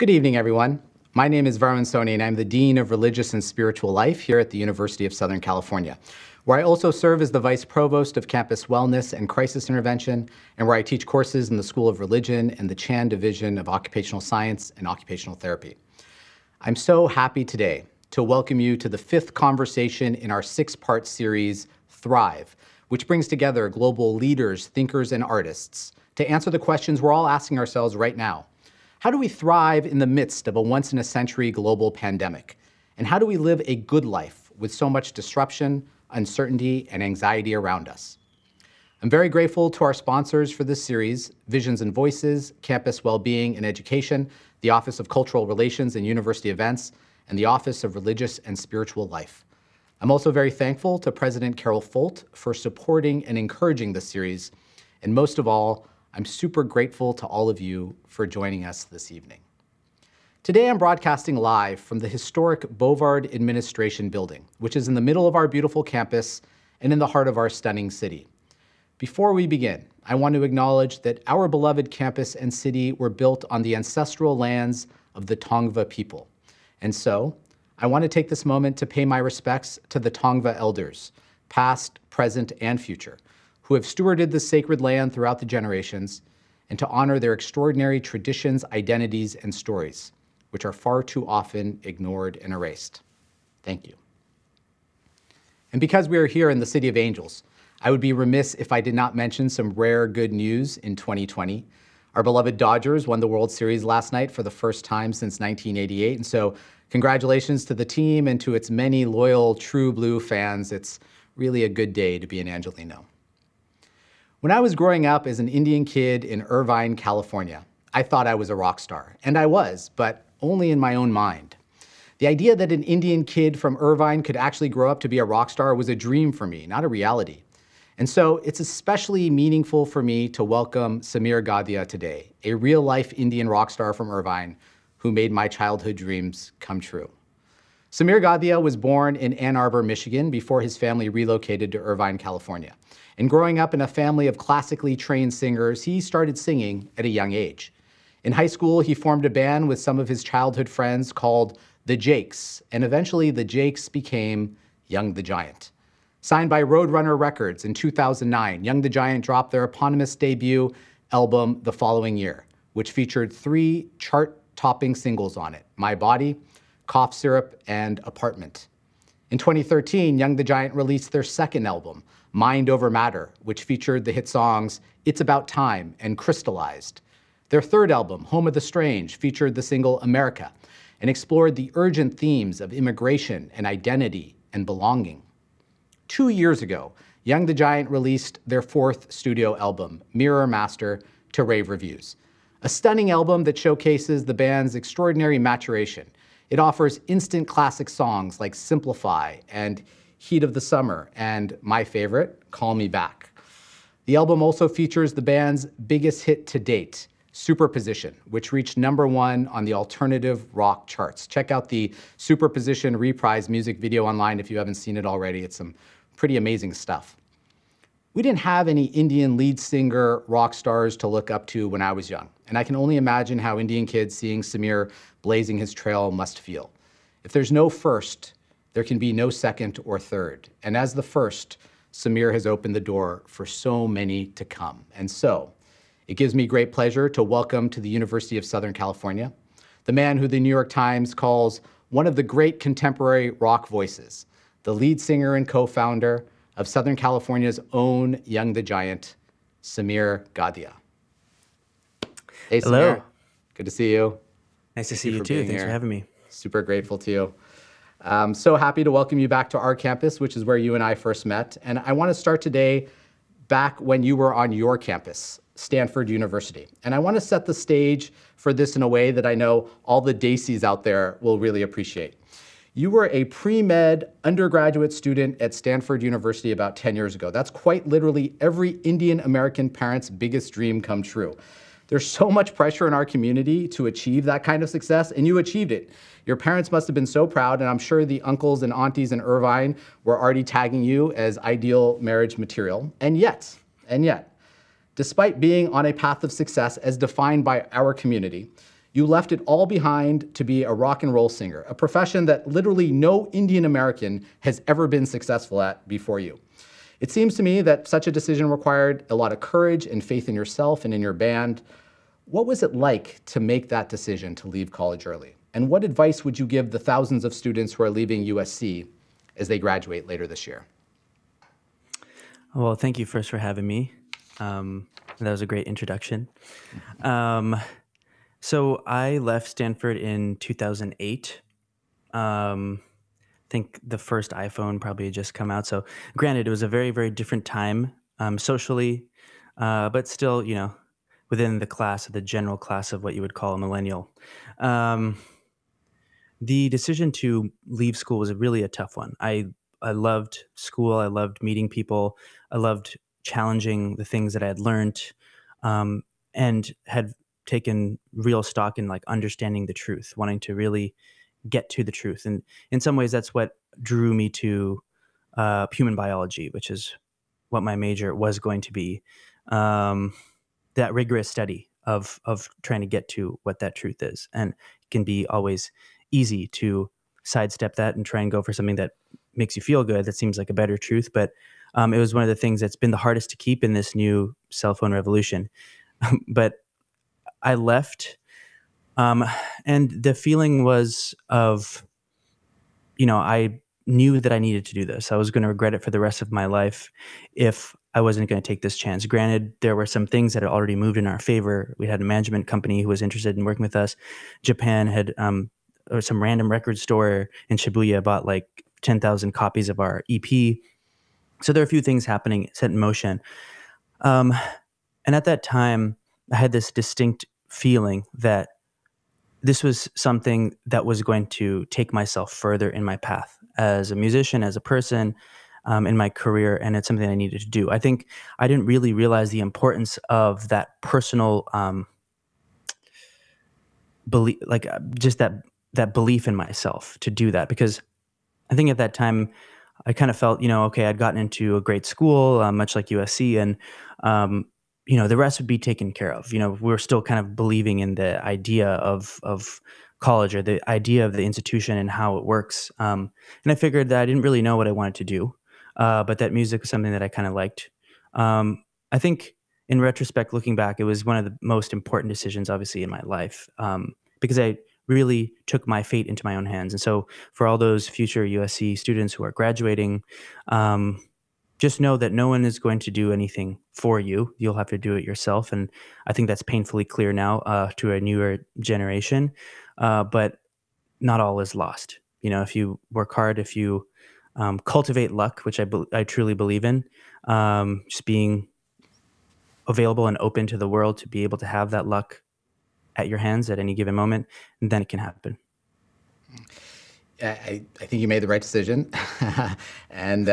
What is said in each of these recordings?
Good evening, everyone. My name is Varman Soni, and I'm the Dean of Religious and Spiritual Life here at the University of Southern California, where I also serve as the Vice Provost of Campus Wellness and Crisis Intervention, and where I teach courses in the School of Religion and the Chan Division of Occupational Science and Occupational Therapy. I'm so happy today to welcome you to the fifth conversation in our six-part series, Thrive, which brings together global leaders, thinkers, and artists to answer the questions we're all asking ourselves right now. How do we thrive in the midst of a once-in-a-century global pandemic? And how do we live a good life with so much disruption, uncertainty, and anxiety around us? I'm very grateful to our sponsors for this series, Visions and Voices, Campus Wellbeing and Education, the Office of Cultural Relations and University Events, and the Office of Religious and Spiritual Life. I'm also very thankful to President Carol Folt for supporting and encouraging this series, and most of all, I'm super grateful to all of you for joining us this evening. Today I'm broadcasting live from the historic Bovard Administration Building, which is in the middle of our beautiful campus and in the heart of our stunning city. Before we begin, I want to acknowledge that our beloved campus and city were built on the ancestral lands of the Tongva people. And so, I want to take this moment to pay my respects to the Tongva elders, past, present, and future, who have stewarded this sacred land throughout the generations, and to honor their extraordinary traditions, identities, and stories, which are far too often ignored and erased. Thank you. And because we are here in the City of Angels, I would be remiss if I did not mention some rare good news in 2020. Our beloved Dodgers won the World Series last night for the first time since 1988, and so congratulations to the team and to its many loyal True Blue fans. It's really a good day to be an Angelino. When I was growing up as an Indian kid in Irvine, California, I thought I was a rock star, and I was, but only in my own mind. The idea that an Indian kid from Irvine could actually grow up to be a rock star was a dream for me, not a reality. And so it's especially meaningful for me to welcome Samir Gadhia today, a real-life Indian rock star from Irvine who made my childhood dreams come true. Samir Gadhia was born in Ann Arbor, Michigan, before his family relocated to Irvine, California. And growing up in a family of classically trained singers, he started singing at a young age. In high school, he formed a band with some of his childhood friends called The Jakes, and eventually the Jakes became Young the Giant. Signed by Roadrunner Records in 2009, Young the Giant dropped their eponymous debut album the following year, which featured 3 chart-topping singles on it, My Body, Cough Syrup, and Apartment. In 2013, Young the Giant released their second album, Mind Over Matter, which featured the hit songs It's About Time and Crystallized. Their third album, Home of the Strange, featured the single America and explored the urgent themes of immigration and identity and belonging. 2 years ago, Young the Giant released their 4th studio album, Mirror Master, to rave reviews. A stunning album that showcases the band's extraordinary maturation. It offers instant classic songs like Simplify and Heat of the Summer, and my favorite, Call Me Back. The album also features the band's biggest hit to date, Superposition, which reached #1 on the alternative rock charts. Check out the Superposition reprise music video online if you haven't seen it already. It's some pretty amazing stuff. We didn't have any Indian lead singer rock stars to look up to when I was young, and I can only imagine how Indian kids seeing Samir blazing his trail must feel. If there's no first, there can be no second or third. And as the first, Samir has opened the door for so many to come. And so, it gives me great pleasure to welcome to the University of Southern California, the man who the New York Times calls one of the great contemporary rock voices, the lead singer and co-founder of Southern California's own Young the Giant, Samir Gadhia. Hey, Samir. Hello. Good to see you. Nice to see you too. Thanks for having me. Super grateful to you. I'm so happy to welcome you back to our campus, which is where you and I first met. And I want to start today back when you were on your campus, Stanford University. And I want to set the stage for this in a way that I know all the Daisies out there will really appreciate. You were a pre-med undergraduate student at Stanford University about 10 years ago. That's quite literally every Indian American parent's biggest dream come true. There's so much pressure in our community to achieve that kind of success, and you achieved it. Your parents must have been so proud, and I'm sure the uncles and aunties in Irvine were already tagging you as ideal marriage material. And yet, despite being on a path of success as defined by our community, You left it all behind to be a rock and roll singer, a profession that literally no Indian American has ever been successful at before you. It seems to me that such a decision required a lot of courage and faith in yourself and in your band. What was it like to make that decision to leave college early? And what advice would you give the thousands of students who are leaving USC as they graduate later this year? Well, thank you first for having me. That was a great introduction. So I left Stanford in 2008. I think the first iPhone probably had just come out. So granted, it was a very, very different time socially, but still, within the general class of what you would call a millennial. The decision to leave school was really a tough one. I loved school. I loved meeting people. I loved challenging the things that I had learned, and had taken real stock in like understanding the truth, wanting to really get to the truth. And in some ways, that's what drew me to human biology, which is what my major was going to be. That rigorous study of trying to get to what that truth is, and it can be always easy to sidestep that and try and go for something that makes you feel good, that seems like a better truth. But it was one of the things that's been the hardest to keep in this new cell phone revolution. But I left, and the feeling was of, I knew that I needed to do this. I was going to regret it for the rest of my life if I wasn't going to take this chance. Granted, there were some things that had already moved in our favor. We had a management company who was interested in working with us. Japan had, or some random record store in Shibuya bought like 10,000 copies of our EP. So there are a few things happening, set in motion. And at that time, I had this distinct feeling that this was something that was going to take myself further in my path as a musician, as a person, in my career, and it's something I needed to do. I think I didn't really realize the importance of that personal belief, like just that belief in myself to do that, because I think at that time I kind of felt, okay, I'd gotten into a great school, much like USC, and the rest would be taken care of. We're still kind of believing in the idea of college, or the idea of the institution and how it works. And I figured that I didn't really know what I wanted to do, but that music was something that I kind of liked. I think in retrospect, looking back, it was one of the most important decisions, obviously, in my life, because I really took my fate into my own hands. And so for all those future USC students who are graduating, just know that no one is going to do anything for you. You'll have to do it yourself. And I think that's painfully clear now to a newer generation. But not all is lost. If you work hard, if you cultivate luck, which I truly believe in, just being available and open to the world to be able to have that luck at your hands at any given moment, and then it can happen. I think you made the right decision. And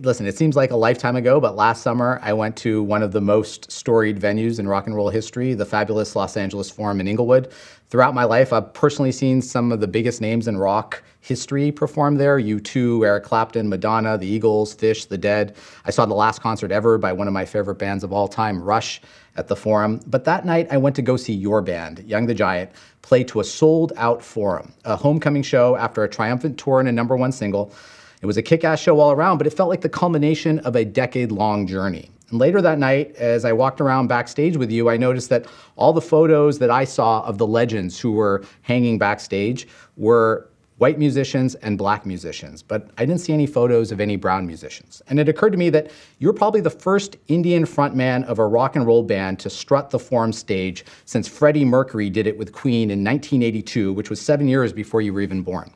listen, it seems like a lifetime ago, but last summer I went to one of the most storied venues in rock and roll history, the fabulous Los Angeles Forum in Inglewood. Throughout my life, I've personally seen some of the biggest names in rock history perform there. U2, Eric Clapton, Madonna, the Eagles, Phish, The Dead. I saw the last concert ever by one of my favorite bands of all time, Rush, at the Forum. But that night, I went to go see your band, Young the Giant, play to a sold-out Forum, a homecoming show after a triumphant tour and a #1 single. It was a kick-ass show all around, but it felt like the culmination of a decade-long journey. And later that night, as I walked around backstage with you, I noticed that all the photos that I saw of the legends who were hanging backstage were white musicians and black musicians, but I didn't see any photos of any brown musicians. And it occurred to me that you're probably the first Indian frontman of a rock and roll band to strut the Forum stage since Freddie Mercury did it with Queen in 1982, which was 7 years before you were even born.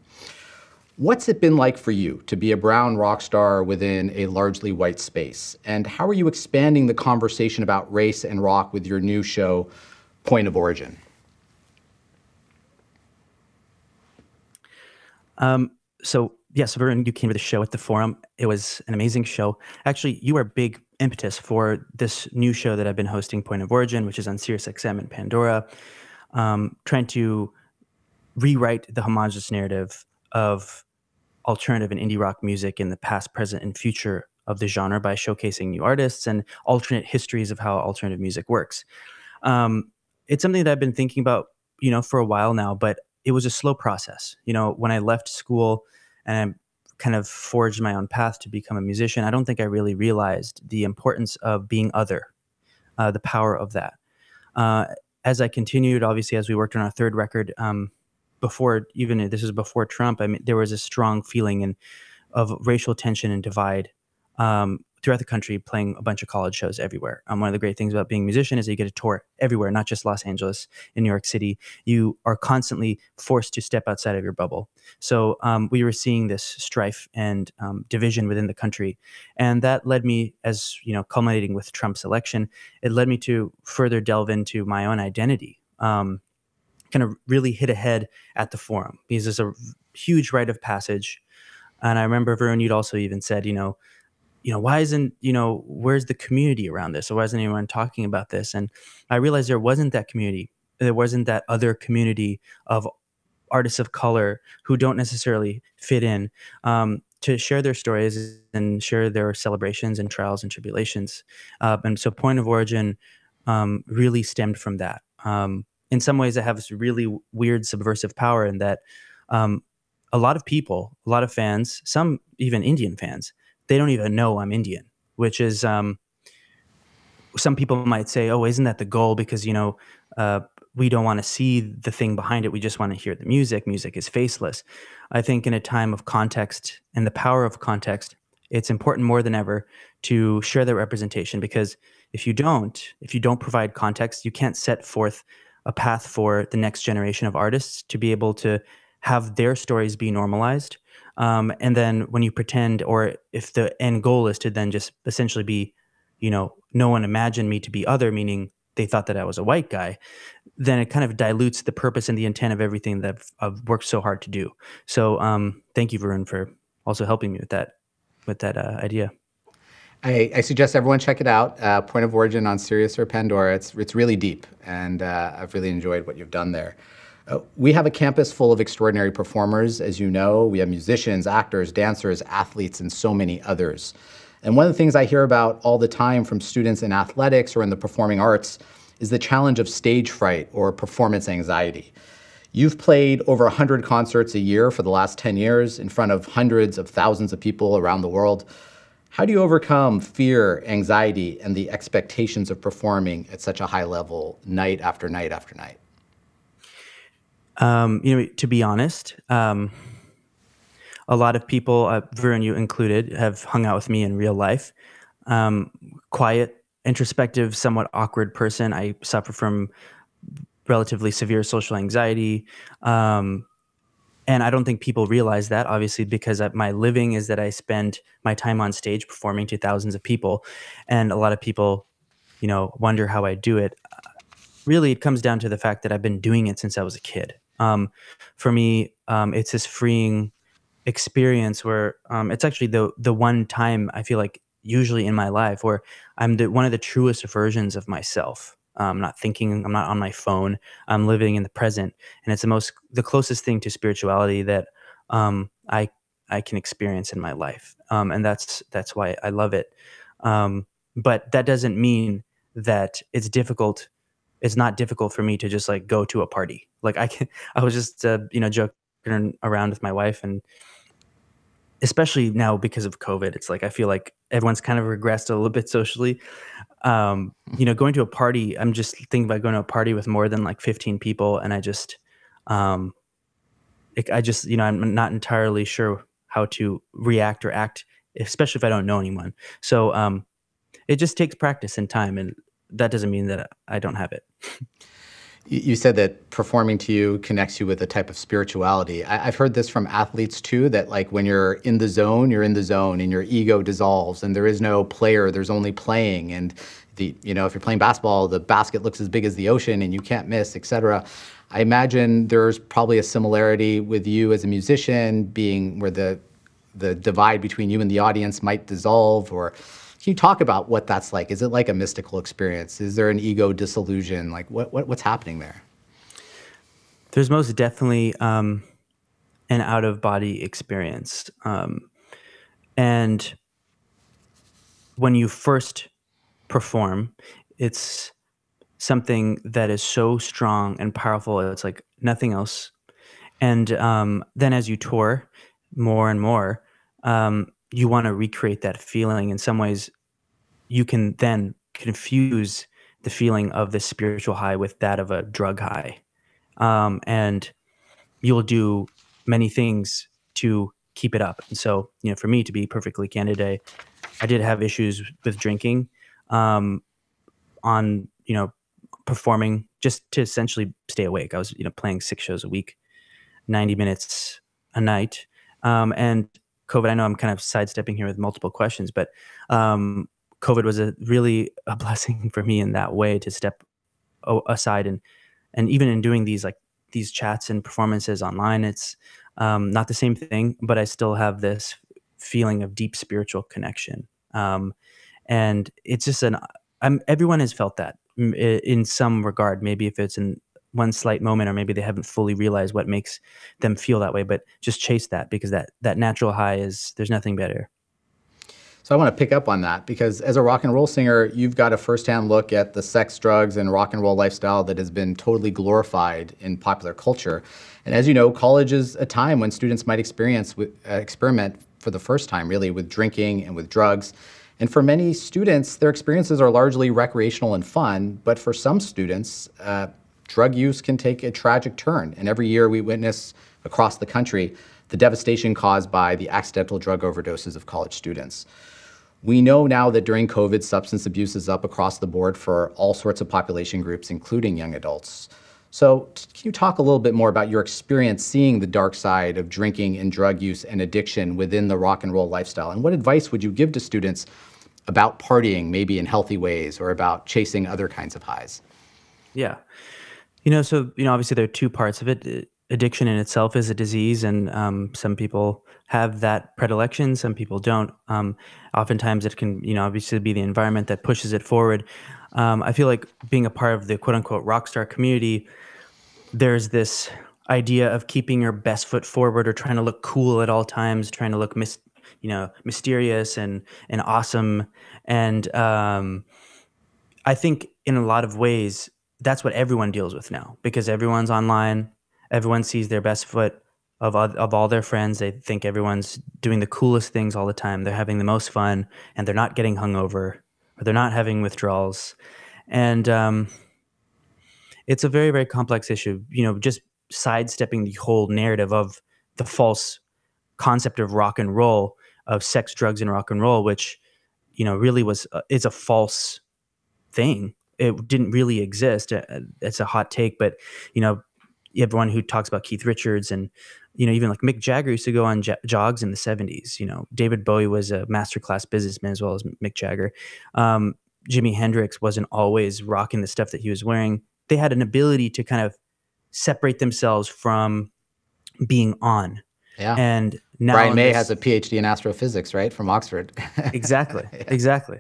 What's it been like for you to be a brown rock star within a largely white space? And how are you expanding the conversation about race and rock with your new show, Point of Origin? So yes, Varun, you came to the show at the Forum. It was an amazing show. Actually, you are a big impetus for this new show that I've been hosting, Point of Origin, which is on SiriusXM and Pandora, trying to rewrite the homogenous narrative of alternative and indie rock music in the past, present, and future of the genre by showcasing new artists and alternate histories of how alternative music works. It's something that I've been thinking about for a while now, but it was a slow process. When I left school and I kind of forged my own path to become a musician, I don't think I really realized the importance of being other, the power of that. Uh, as I continued, obviously, as we worked on our third record, before even this was before Trump, I mean, there was a strong feeling of racial tension and divide throughout the country, playing a bunch of college shows everywhere. One of the great things about being a musician is that you get to tour everywhere, not just Los Angeles, in New York City. You are constantly forced to step outside of your bubble. So we were seeing this strife and division within the country. And that led me, as culminating with Trump's election, it led me to further delve into my own identity. Kind of really hit ahead at the forum because there's a huge rite of passage. And I remember, Varun, you'd also even said, why isn't, where's the community around this? Or why isn't anyone talking about this? And I realized there wasn't that community. There wasn't that other community of artists of color who don't necessarily fit in, to share their stories and share their celebrations and trials and tribulations. And so Point of Origin really stemmed from that. In some ways, I have this really weird subversive power in that a lot of people, a lot of fans, some even Indian fans, they don't even know I'm Indian, which is some people might say, oh, isn't that the goal? Because, we don't want to see the thing behind it. We just want to hear the music. Music is faceless. I think in a time of context and the power of context, it's important more than ever to share that representation, because if you don't provide context, you can't set forth a path for the next generation of artists to be able to have their stories be normalized. And then when you pretend, or if the end goal is to then just essentially be, no one imagined me to be other, meaning they thought that I was a white guy, then it kind of dilutes the purpose and the intent of everything that I've worked so hard to do. So thank you, Varun, for also helping me with that idea. I suggest everyone check it out. Point of Origin on Sirius or Pandora. It's really deep, and I've really enjoyed what you've done there. We have a campus full of extraordinary performers, as you know. We have musicians, actors, dancers, athletes, and so many others. And one of the things I hear about all the time from students in athletics or in the performing arts is the challenge of stage fright or performance anxiety. You've played over 100 concerts a year for the last 10 years in front of hundreds of thousands of people around the world. How do you overcome fear, anxiety, and the expectations of performing at such a high level night after night after night? To be honest, a lot of people, Varun, you included, have hung out with me in real life. Quiet, introspective, somewhat awkward person. I suffer from relatively severe social anxiety. And I don't think people realize that, obviously, because my living is that I spend my time on stage performing to thousands of people. And a lot of people, wonder how I do it. Really, it comes down to the fact that I've been doing it since I was a kid. For me, it's this freeing experience where it's actually the one time I feel like usually in my life where I'm one of the truest versions of myself. I'm not thinking, I'm not on my phone, I'm living in the present. And it's the closest thing to spirituality that I can experience in my life. And that's why I love it. But that doesn't mean that it's difficult. It's not difficult for me to just like go to a party. Like I was just, joking around with my wife, and especially now because of COVID, it's like I feel like everyone's kind of regressed a little bit socially. Going to a party, I'm just thinking about going to a party with more than like 15 people, and I'm not entirely sure how to react or act, especially if I don't know anyone. So it just takes practice and time, and that doesn't mean that I don't have it. You said that performing to you connects you with a type of spirituality. I've heard this from athletes too, that like when you're in the zone, you're in the zone and your ego dissolves and there is no player, there's only playing. And if you're playing basketball, the basket looks as big as the ocean and you can't miss, et cetera. I imagine there's probably a similarity with you as a musician, being where the divide between you and the audience might dissolve. Or can you talk about what that's like? Is it like a mystical experience? Is there an ego dissolution? Like what's happening there? There's most definitely an out-of-body experience. And when you first perform, it's something that is so strong and powerful. It's like nothing else. And then as you tour more and more, you want to recreate that feeling. In some ways, you can then confuse the feeling of the spiritual high with that of a drug high. And you'll do many things to keep it up. And so, for me, to be perfectly candid, I did have issues with drinking, um, on, performing just to essentially stay awake. I was, playing 6 shows a week, 90 minutes a night. And COVID, I know I'm kind of sidestepping here with multiple questions, but COVID was really a blessing for me in that way to step aside, and even in doing these chats and performances online, it's not the same thing, but I still have this feeling of deep spiritual connection. And it's just everyone has felt that in some regard, maybe if it's in one slight moment, or maybe they haven't fully realized what makes them feel that way, but just chase that, because that natural high there's nothing better. So I want to pick up on that, because as a rock and roll singer, you've got a firsthand look at the sex, drugs, and rock and roll lifestyle that has been totally glorified in popular culture. And as you know, college is a time when students might experiment for the first time, really, with drinking and with drugs. And for many students, their experiences are largely recreational and fun, but for some students, drug use can take a tragic turn. And every year we witness across the country the devastation caused by the accidental drug overdoses of college students. We know now that during COVID, substance abuse is up across the board for all sorts of population groups, including young adults. So can you talk a little bit more about your experience seeing the dark side of drinking and drug use and addiction within the rock and roll lifestyle? And what advice would you give to students about partying, maybe in healthy ways, or about chasing other kinds of highs? Yeah. So, obviously there are two parts of it. Addiction in itself is a disease, and some people have that predilection, some people don't. Oftentimes it can, obviously be the environment that pushes it forward. I feel like being a part of the quote unquote rock star community, there's this idea of keeping your best foot forward, or trying to look cool at all times, trying to look mysterious and awesome. And I think in a lot of ways, that's what everyone deals with now, because everyone's online. Everyone sees their best foot of all their friends. They think everyone's doing the coolest things all the time. They're having the most fun, and they're not getting hungover, or they're not having withdrawals. And it's a very, very complex issue. Just sidestepping the whole narrative of the false concept of rock and roll, of sex, drugs, and rock and roll, which really is a false thing. It didn't really exist. It's a hot take, but everyone who talks about Keith Richards, and even like Mick Jagger used to go on jogs in the 70s. David Bowie was a masterclass businessman as well as Mick Jagger. Jimi Hendrix wasn't always rocking the stuff that he was wearing. They had an ability to kind of separate themselves from being on. Yeah. And now Brian May has a PhD in astrophysics, right, from Oxford. Exactly. Yeah. Exactly.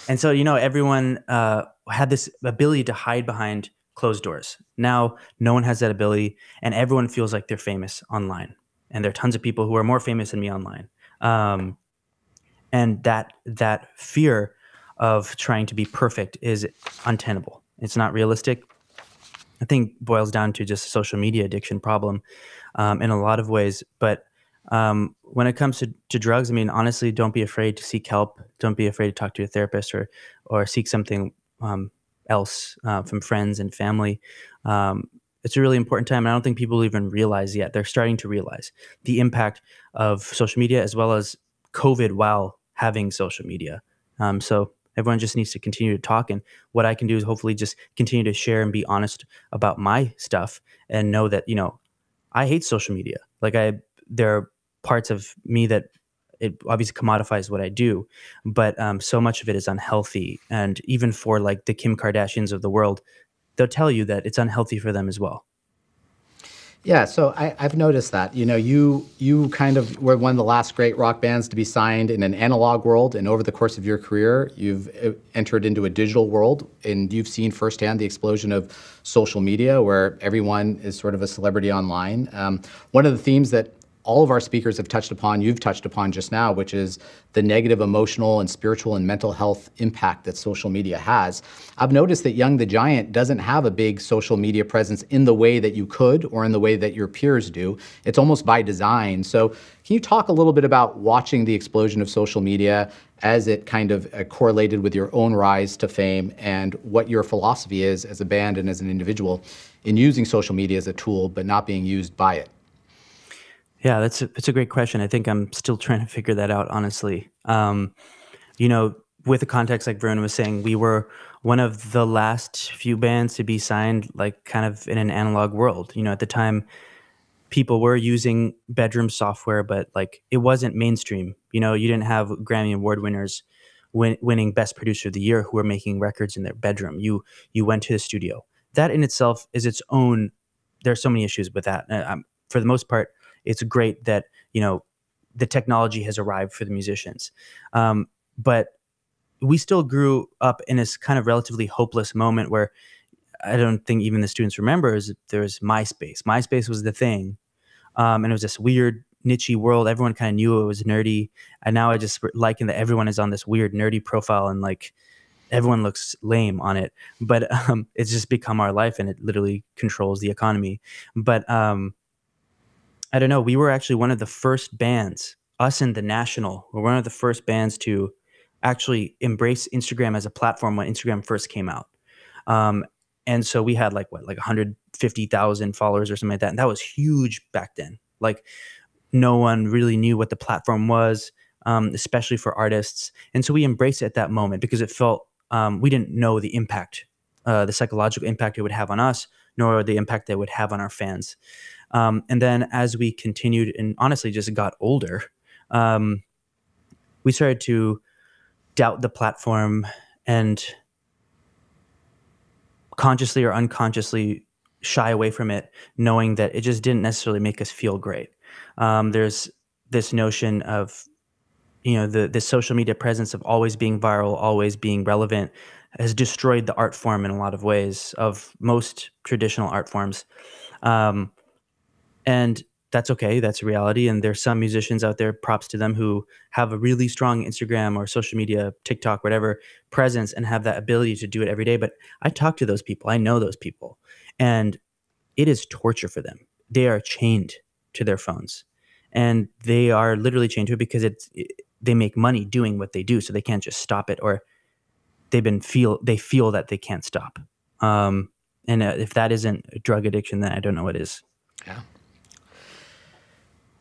And so, everyone had this ability to hide behind closed doors. Now, no one has that ability, and everyone feels like they're famous online. And there are tons of people who are more famous than me online. And that fear of trying to be perfect is untenable. It's not realistic. I think boils down to just a social media addiction problem in a lot of ways. But when it comes to drugs, honestly, don't be afraid to seek help. Don't be afraid to talk to your therapist, or seek something else from friends and family. It's a really important time. And I don't think people even realize yet. They're starting to realize the impact of social media, as well as COVID while having social media. So everyone just needs to continue to talk. And what I can do is hopefully just continue to share and be honest about my stuff, and know that, I hate social media. There are parts of me that it obviously commodifies what I do, but so much of it is unhealthy. And even for like the Kim Kardashians of the world, they'll tell you that it's unhealthy for them as well. Yeah, so I've noticed that. You kind of were one of the last great rock bands to be signed in an analog world, and over the course of your career, you've entered into a digital world, and you've seen firsthand the explosion of social media, where everyone is sort of a celebrity online. One of the themes that all of our speakers have touched upon, you've touched upon just now, which is the negative emotional and spiritual and mental health impact that social media has. I've noticed that Young the Giant doesn't have a big social media presence in the way that you could or in the way that your peers do. It's almost by design. So can you talk a little bit about watching the explosion of social media as it kind of correlated with your own rise to fame, and what your philosophy is as a band and as an individual in using social media as a tool, but not being used by it? Yeah, that's a great question. I think I'm still trying to figure that out, honestly. With the context, like Vernon was saying, we were one of the last few bands to be signed, like kind of in an analog world. At the time, people were using bedroom software, but like it wasn't mainstream. You didn't have Grammy Award winners winning Best Producer of the Year who were making records in their bedroom. You went to the studio. That in itself is its own. There's so many issues with that. For the most part, it's great that the technology has arrived for the musicians, but we still grew up in this kind of relatively hopeless moment where I don't think even the students remember is there was MySpace. MySpace was the thing. And it was this weird niche world. Everyone kind of knew it was nerdy. And now I just liken that everyone is on this weird nerdy profile and like everyone looks lame on it. But it's just become our life and it literally controls the economy. But I don't know. We were actually one of the first bands, us and The National, were one of the first bands to actually embrace Instagram as a platform when Instagram first came out. And so we had like 150,000 followers or something like that. And that was huge back then. Like no one really knew what the platform was, especially for artists. And so we embraced it at that moment because it felt, we didn't know the impact, the psychological impact it would have on us, nor the impact that it would have on our fans. And then as we continued and honestly just got older, we started to doubt the platform and consciously or unconsciously shy away from it, knowing that it just didn't necessarily make us feel great. There's this notion of, the social media presence of always being viral, always being relevant has destroyed the art form in a lot of ways of most traditional art forms. And that's okay. That's reality. And there's some musicians out there, props to them, who have a really strong Instagram or social media, TikTok, whatever presence and have that ability to do it every day. But I talk to those people. I know those people. And it is torture for them. They are chained to their phones. And they are literally chained to it because they make money doing what they do. So they can't just stop it, or they feel that they can't stop. And if that isn't a drug addiction, then I don't know what is. Yeah.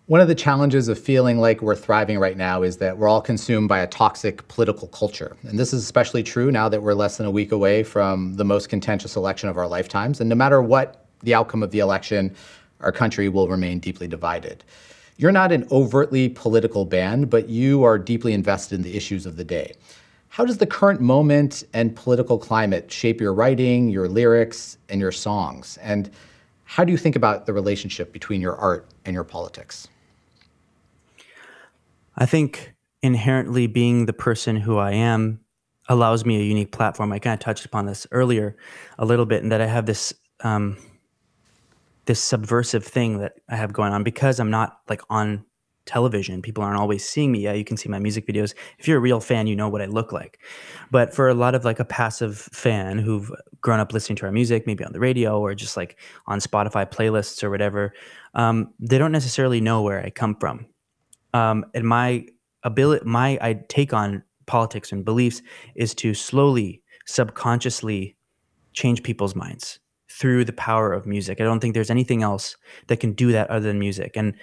One of the challenges of feeling like we're thriving right now is that we're all consumed by a toxic political culture. And this is especially true now that we're less than a week away from the most contentious election of our lifetimes. And no matter what the outcome of the election, our country will remain deeply divided. You're not an overtly political band, but you are deeply invested in the issues of the day. How does the current moment and political climate shape your writing, your lyrics, and your songs? And how do you think about the relationship between your art and your politics? I think inherently being the person who I am allows me a unique platform. I kind of touched upon this earlier a little bit, in that I have this this subversive thing that I have going on because I'm not like on television. People aren't always seeing me. Yeah, you can see my music videos. If you're a real fan, you know what I look like. But for a lot of like a passive fan who've grown up listening to our music, maybe on the radio or just like on Spotify playlists or whatever, they don't necessarily know where I come from. And my take on politics and beliefs is to slowly, subconsciously change people's minds through the power of music. I don't think there's anything else that can do that other than music. And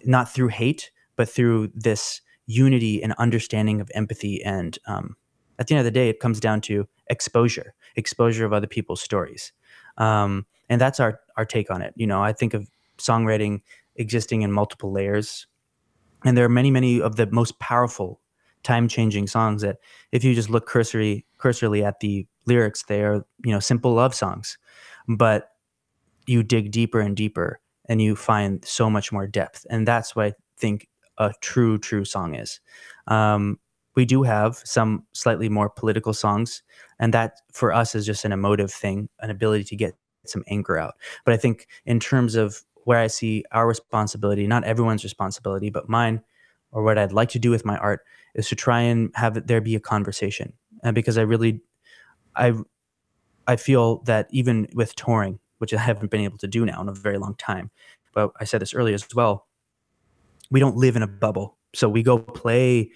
not through hate, but through this unity and understanding of empathy. And at the end of the day, it comes down to exposure of other people's stories. And that's our take on it. I think of songwriting existing in multiple layers. And there are many, many of the most powerful, time-changing songs that if you just look cursorily at the lyrics, they are, simple love songs. But you dig deeper and deeper and you find so much more depth. And that's what I think a true song is. We do have some slightly more political songs, and that for us is just an emotive thing, an ability to get some anger out. But I think in terms of where I see our responsibility, not everyone's responsibility, but mine, or what I'd like to do with my art, is to try and there be a conversation. And because I, I feel that even with touring, which I haven't been able to do now in a very long time, but I said this earlier as well, we don't live in a bubble. So we go play,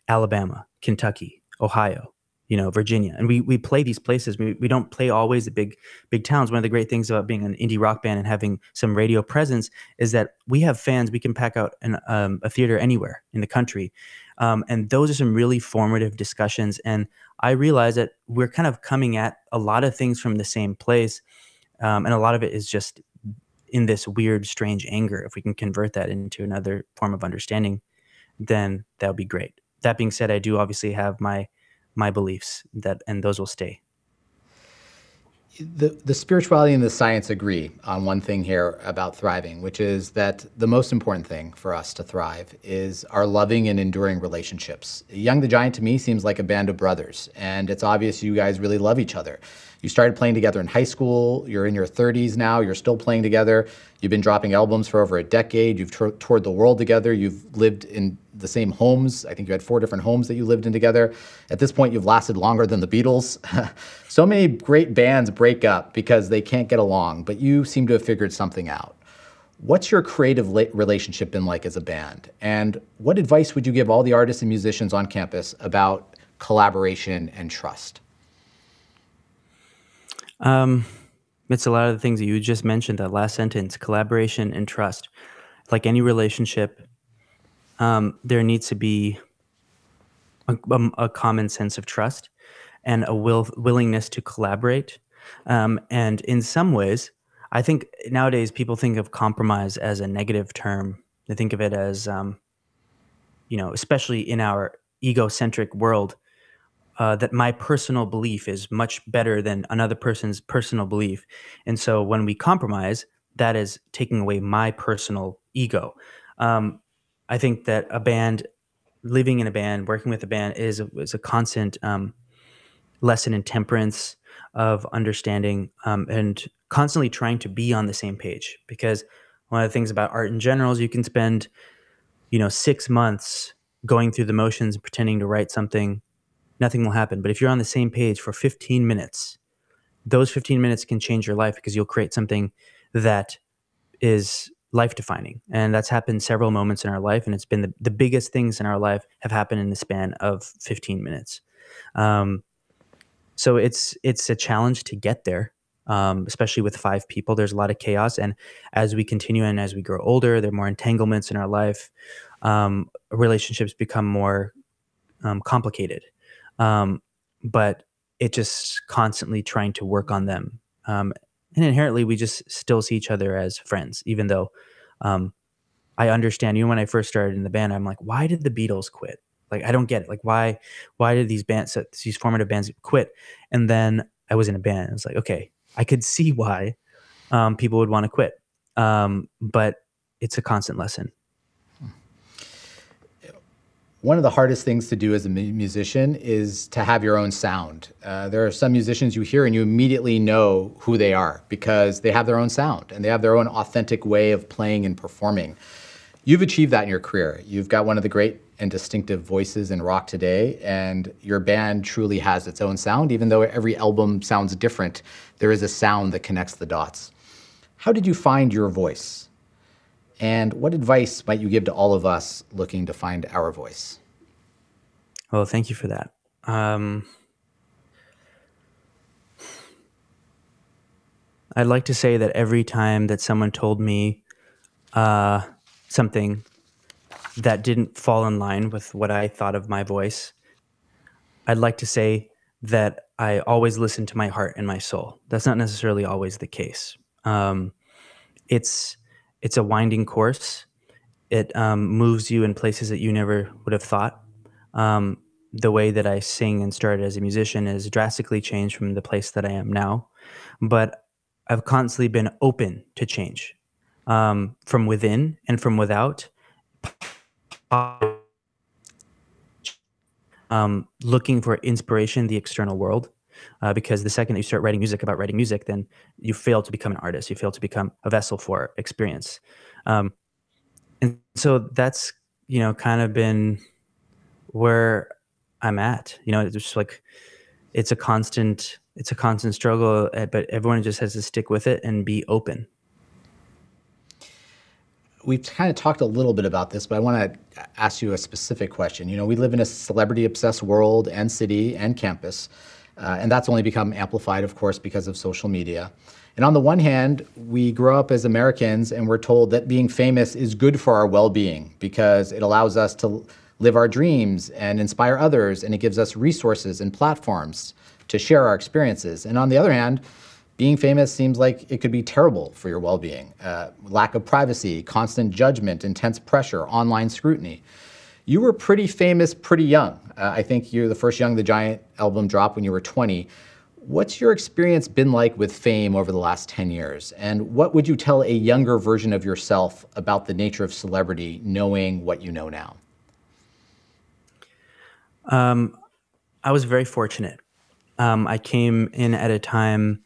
Alabama, Kentucky, Ohio, Virginia, and we play these places. We don't play always the big towns. One of the great things about being an indie rock band and having some radio presence is that we have fans. We can pack out a theater anywhere in the country, and those are some really formative discussions. And I realize that we're kind of coming at a lot of things from the same place, and a lot of it is just in this weird, strange anger. If we can convert that into another form of understanding, then that would be great. That being said, I do obviously have my beliefs and those will stay. The spirituality and the science agree on one thing here about thriving, which is that the most important thing for us to thrive is our loving and enduring relationships. Young the Giant to me seems like a band of brothers, and it's obvious you guys really love each other. You started playing together in high school, you're in your 30s now, you're still playing together, you've been dropping albums for over a decade, you've toured the world together, you've lived in the same homes. I think you had 4 different homes that you lived in together. At this point, you've lasted longer than the Beatles. So many great bands break up because they can't get along, but you seem to have figured something out. What's your creative relationship been like as a band? And what advice would you give all the artists and musicians on campus about collaboration and trust? It's a lot of the things that you just mentioned, that last sentence: collaboration and trust. Like any relationship, there needs to be a common sense of trust and a willingness to collaborate. And in some ways, I think nowadays people think of compromise as a negative term. They think of it as, especially in our egocentric world, that my personal belief is much better than another person's personal belief. And so when we compromise, that is taking away my personal ego. I think that living in a band, working with a band is a constant lesson in temperance, of understanding, and constantly trying to be on the same page. Because one of the things about art in general is you can spend, 6 months going through the motions and pretending to write something. Nothing will happen. But if you're on the same page for 15 minutes, those 15 minutes can change your life, because you'll create something that is life defining. And that's happened several moments in our life. And it's been the biggest things in our life have happened in the span of 15 minutes. So it's a challenge to get there, especially with 5 people. There's a lot of chaos. And as we continue and as we grow older, there are more entanglements in our life. Relationships become more complicated. But it just constantly trying to work on them. And inherently, we just still see each other as friends, even though I understand. When I first started in the band, I'm like, why did the Beatles quit? Like, I don't get it. Like, why did these formative bands quit? And then I was in a band. And I was like, okay, I could see why people would want to quit. But it's a constant lesson. One of the hardest things to do as a musician is to have your own sound. There are some musicians you hear and you immediately know who they are because they have their own sound and they have their own authentic way of playing and performing. You've achieved that in your career. You've got one of the great and distinctive voices in rock today, and your band truly has its own sound. Even though every album sounds different, there is a sound that connects the dots. How did you find your voice? And what advice might you give to all of us looking to find our voice? Well, thank you for that. I'd like to say that every time that someone told me something that didn't fall in line with what I thought of my voice, I'd like to say that I always listen to my heart and my soul. That's not necessarily always the case. It's a winding course. It moves you in places that you never would have thought. The way that I sing and started as a musician is drastically changed from the place that I am now. But I've constantly been open to change, from within and from without. Looking for inspiration in the external world. because the second that you start writing music about writing music, then you fail to become an artist. You fail to become a vessel for experience. Um, and so that's, kind of been where I'm at. It's just like it's a constant struggle, but everyone just has to stick with it and be open. We've kind of talked a little bit about this, but I want to ask you a specific question. We live in a celebrity obsessed world and city and campus, and that's only become amplified, of course, because of social media. And on the one hand, we grow up as Americans and we're told that being famous is good for our well being because it allows us to live our dreams and inspire others, and it gives us resources and platforms to share our experiences. And on the other hand, being famous seems like it could be terrible for your well-being. Lack of privacy, constant judgment, intense pressure, online scrutiny. You were pretty famous pretty young. I think you're the first Young the Giant album dropped when you were 20. What's your experience been like with fame over the last 10 years? And what would you tell a younger version of yourself about the nature of celebrity, knowing what you know now? I was very fortunate. I came in at a time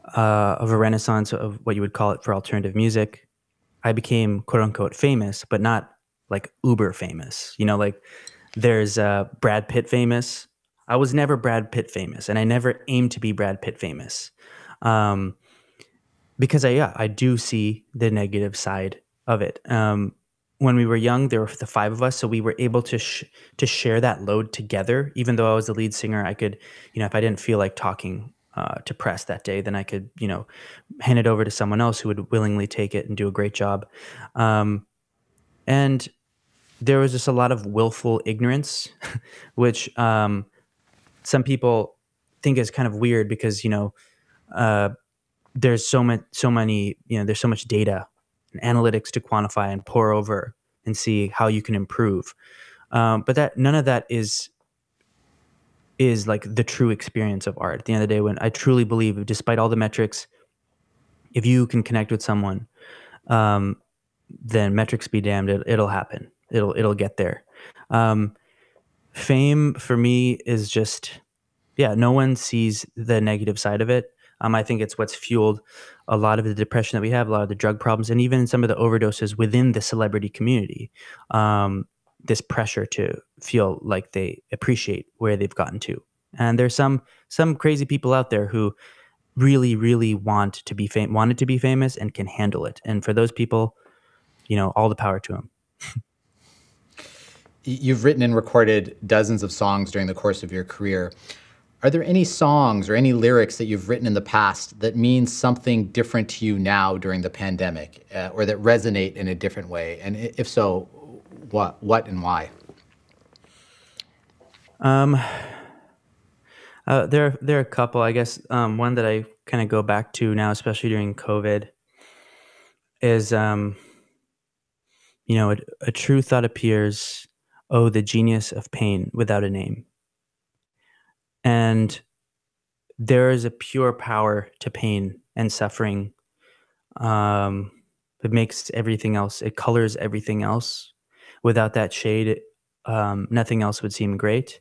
of a renaissance of what you would call it for alternative music. I became quote unquote famous, but not like uber famous. Like there's Brad Pitt famous. I was never Brad Pitt famous, and I never aimed to be Brad Pitt famous, um, because I do see the negative side of it. When we were young, there were the five of us, so we were able to share that load together. Even though I was the lead singer, I could, if I didn't feel like talking to press that day, then I could, hand it over to someone else who would willingly take it and do a great job. And there was just a lot of willful ignorance, which some people think is kind of weird because uh, there's there's so much data and analytics to quantify and pour over and see how you can improve. But that none of that is like the true experience of art. At the end of the day, when I truly believe, despite all the metrics, if you can connect with someone, um, then metrics be damned, it'll happen. It'll get there. Um, Fame for me is just, yeah, no one sees the negative side of it. I think it's what's fueled a lot of the depression that we have, a lot of the drug problems, and even some of the overdoses within the celebrity community. This pressure to feel like they appreciate where they've gotten to, and there's some crazy people out there who really, really wanted to be famous and can handle it. And for those people, all the power to them. You've written and recorded dozens of songs during the course of your career. Are there any songs or any lyrics that you've written in the past that mean something different to you now during the pandemic, or that resonate in a different way? And if so, what and why? Um, there are a couple, I guess. One that I kind of go back to now, especially during COVID, is a true thought appears. Oh, the genius of pain without a name. And there is a pure power to pain and suffering. Um, it makes everything else. It colors everything else. Without that shade, nothing else would seem great.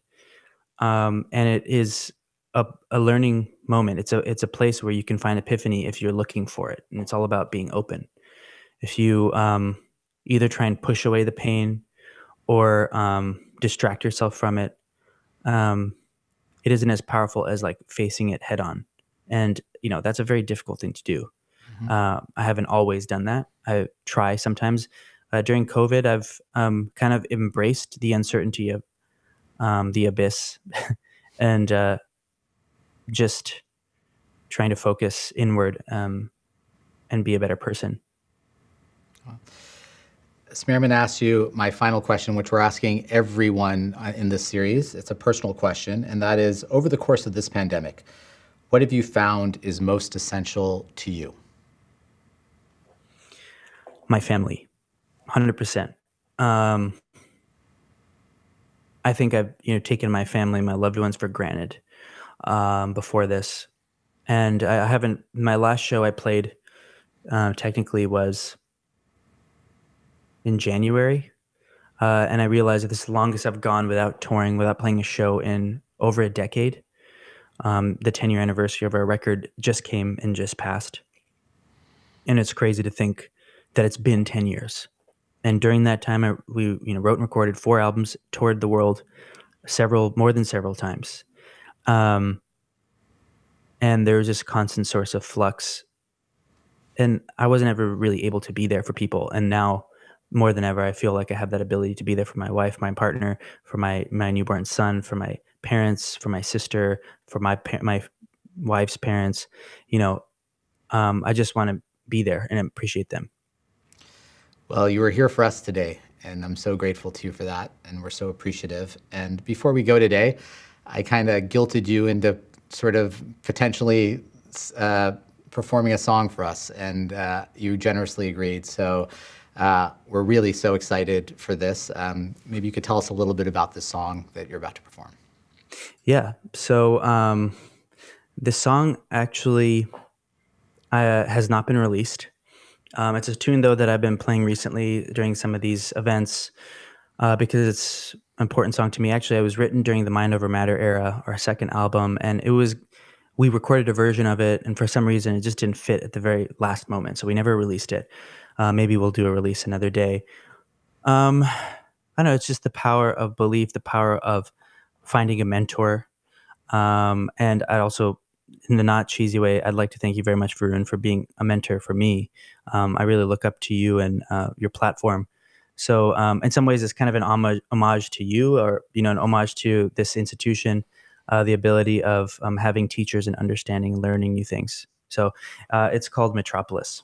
And it is a learning moment. It's a place where you can find epiphany if you're looking for it, and it's all about being open. If you either try and push away the pain or distract yourself from it, it isn't as powerful as like facing it head on. And that's a very difficult thing to do. Mhm. I haven't always done that. I try sometimes. During COVID, I've kind of embraced the uncertainty of the abyss and just trying to focus inward and be a better person. Samir, I'm going to ask you my final question, which we're asking everyone in this series. It's a personal question, and that is, over the course of this pandemic, what have you found is most essential to you? My family, 100%. Um, I think I've taken my family, my loved ones for granted before this, and I haven't. My last show I played technically was in January, and I realized that this is the longest I've gone without touring, without playing a show in over a decade. The 10-year anniversary of our record just came and just passed. And it's crazy to think that it's been 10 years. And during that time, we wrote and recorded 4 albums, toured the world more than several times. And there was this constant source of flux. And I wasn't ever really able to be there for people. And now, more than ever, I feel like I have that ability to be there for my wife, my partner, for my newborn son, for my parents, for my sister, for my wife's parents. I just want to be there and appreciate them. Well, you were here for us today, and I'm so grateful to you for that, and we're so appreciative. And before we go today, I kind of guilted you into sort of potentially performing a song for us, and you generously agreed. So we're really so excited for this. Maybe you could tell us a little bit about this song that you're about to perform. Yeah. So this song actually has not been released. It's a tune, though, that I've been playing recently during some of these events because it's an important song to me. Actually, it was written during the Mind Over Matter era, our second album, and we recorded a version of it, and for some reason, it just didn't fit at the very last moment, so we never released it. Maybe we'll do a release another day. I don't know, it's just the power of belief, the power of finding a mentor. And I'd also, in the not cheesy way, I'd like to thank you very much, Varun, for being a mentor for me. I really look up to you and your platform. So in some ways, it's kind of an homage to you, or an homage to this institution, the ability of having teachers and understanding and learning new things. So it's called Metropolis.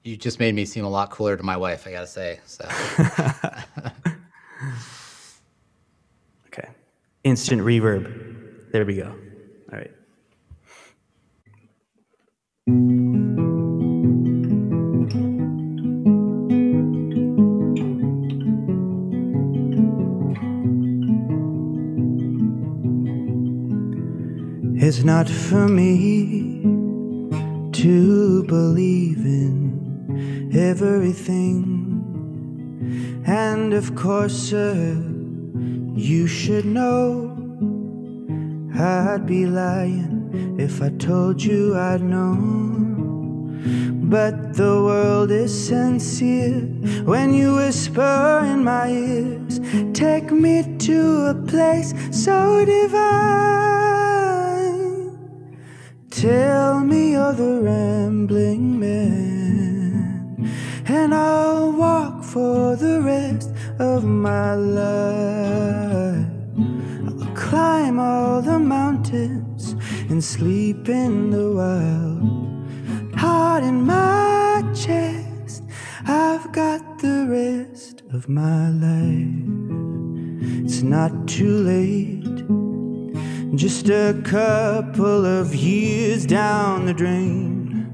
You just made me seem a lot cooler to my wife, I gotta say. So. Okay. Instant reverb. There we go. All right. It's not for me to believe in everything, and of course, sir, you should know I'd be lying if I told you I'd known. But the world is sincere when you whisper in my ears, take me to a place so divine. Tell me you're the rambling man, and I'll walk for the rest of my life. I'll climb all the mountains and sleep in the wild. Heart in my chest, I've got the rest of my life. It's not too late, just a couple of years down the drain.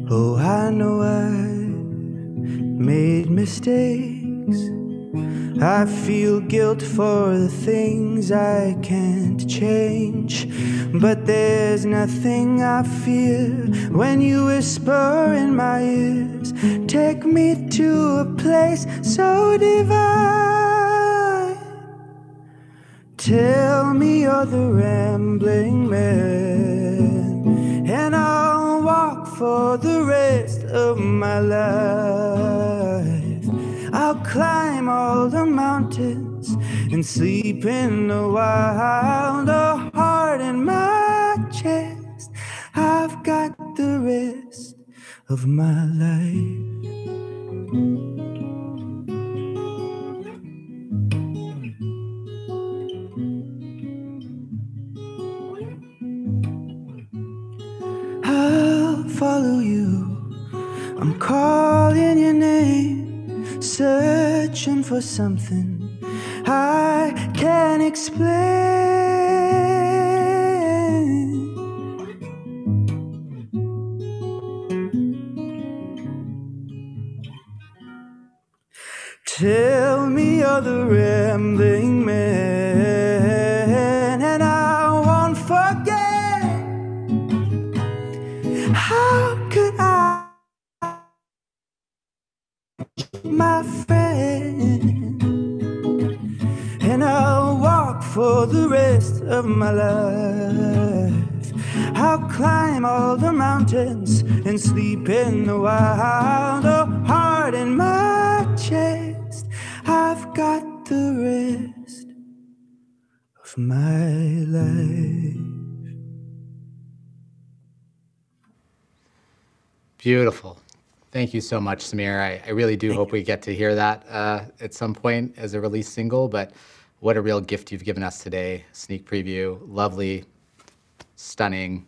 Oh, I know I've made mistakes. I feel guilt for the things I can't change, but there's nothing I fear when you whisper in my ears, take me to a place so divine. Tell me you're the rambling man, and I'll walk for the rest of my life. I'll climb all the mountains and sleep in the wild. A heart in my chest, I've got the rest of my life. I'll follow you, I'm calling your name, searching for something I can't explain. Tell me you're the rambling man, and I won't forget. How could I and I'll walk for the rest of my life. I'll climb all the mountains and sleep in the wild. Oh, heart in my chest, I've got the rest of my life. Beautiful. Thank you so much, Samir. I really do hope we get to hear that at some point as a release single, but what a real gift you've given us today. Sneak preview, lovely, stunning,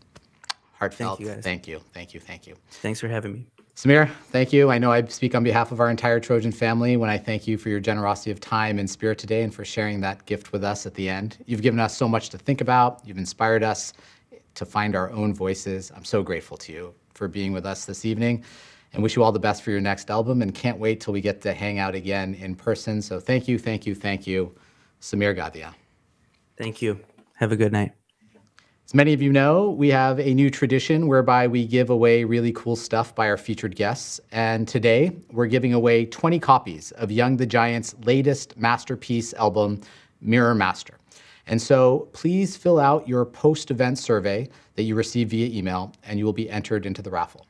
heartfelt. Thank you, guys. Thank you, thank you, thank you. Thanks for having me. Samir, thank you. I know I speak on behalf of our entire Trojan family when I thank you for your generosity of time and spirit today and for sharing that gift with us at the end. You've given us so much to think about. You've inspired us to find our own voices. I'm so grateful to you for being with us this evening and wish you all the best for your next album and can't wait till we get to hang out again in person. So thank you, thank you, thank you, Samir Gadhia. Thank you. Have a good night. As many of you know, we have a new tradition whereby we give away really cool stuff by our featured guests. And today we're giving away 20 copies of Young the Giant's latest masterpiece album, Mirror Master. And so please fill out your post-event survey that you receive via email and you will be entered into the raffle.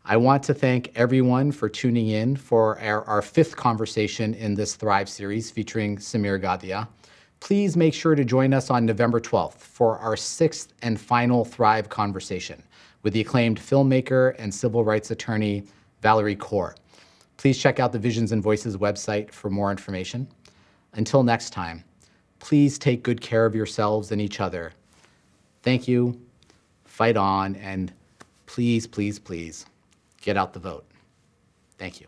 I want to thank everyone for tuning in for our fifth conversation in this Thrive series featuring Samir Gadhia. Please make sure to join us on November 12th for our sixth and final Thrive conversation with the acclaimed filmmaker and civil rights attorney, Valerie Kaur. Please check out the Visions and Voices website for more information. Until next time, please take good care of yourselves and each other. Thank you, fight on, and please, please, please, get out the vote. Thank you.